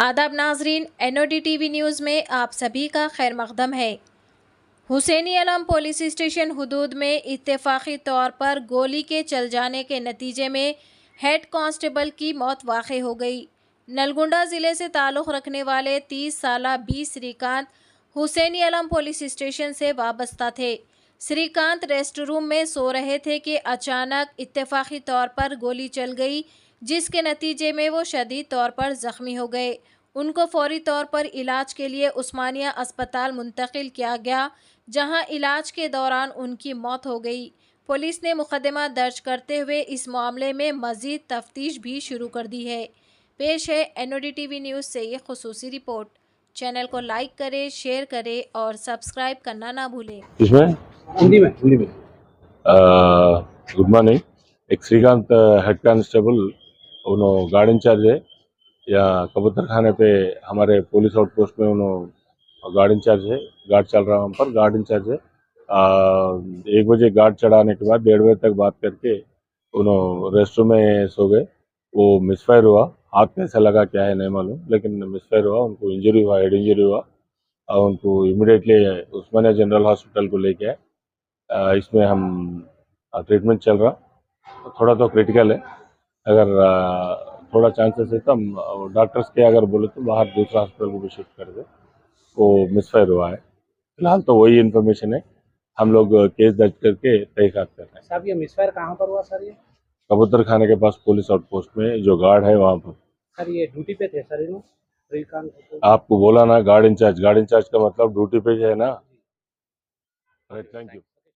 आदाब नाजरीन, NOD TV news में आप सभी का खैर मकदम है। हुसैनी आलम पुलिस स्टेशन हुदूद में इत्तेफाकी तौर पर गोली के चल जाने के नतीजे में हेड कांस्टेबल की मौत वाक़ई हो गई। नलगुंडा ज़िले से ताल्लुक़ रखने वाले 30 साला बी श्रीकांत हुसैनी आलम पुलिस स्टेशन से वाबस्ता थे। श्रीकांत रेस्ट रूम में सो रहे थे कि अचानक इत्तेफाकी तौर पर गोली चल गई, जिसके नतीजे में वो शदीद तौर पर ज़ख्मी हो गए। उनको फौरी तौर पर इलाज के लिए उस्मानिया अस्पताल मुंतकिल किया गया, जहां इलाज के दौरान उनकी मौत हो गई। पुलिस ने मुकदमा दर्ज करते हुए इस मामले में मज़ीद तफ्तीश भी शुरू कर दी है। पेश है NOD TV न्यूज़ से ये खुसूसी रिपोर्ट। चैनल को लाइक करें, शेयर करें और सब्सक्राइब करना ना भूलें। इसमें हिंदी में गुड मॉर्निंग। एक श्रीकांत हेड कांस्टेबल उन्होंने गार्ड इंचार्ज है या कबूतर खाने पे हमारे पुलिस आउटपोस्ट में उन्होंने गार्ड इंचार्ज है। गार्ड चल रहा है वहाँ पर, गार्ड इंचार्ज है। 1 बजे गार्ड चढ़ाने के बाद 1:30 बजे तक बात करके उन्होंने रेस्ट रूम में सो गए। वो मिसफायर हुआ, हाथ कैसे लगा क्या है नहीं मालूम, लेकिन मिसफायर हुआ, उनको इंजरी हुआ, हेड इंजरी हुआ और उनको इमीडिएटली उस्मानिया जनरल हॉस्पिटल को लेके आए। इसमें हम ट्रीटमेंट चल रहा, थोड़ा तो क्रिटिकल है। अगर थोड़ा चांसेस है तो हम डॉक्टर्स के अगर बोले तो बाहर दूसरा हॉस्पिटल को भी शिफ्ट कर दे। वो मिसफायर हुआ है, फिलहाल तो वही इन्फॉर्मेशन है। हम लोग केस दर्ज करके तहकीकात कर रहे हैं। साहब, ये मिसफायर कहाँ पर हुआ सर? ये कबूतर खाने के पास पुलिस आउटपोस्ट में जो गार्ड है वहाँ पर। सर, ये ड्यूटी पे थे सर? इन्हों श्रीकांत आपको बोला ना गार्ड इंचार्ज का मतलब ड्यूटी पे है ना। Thank you.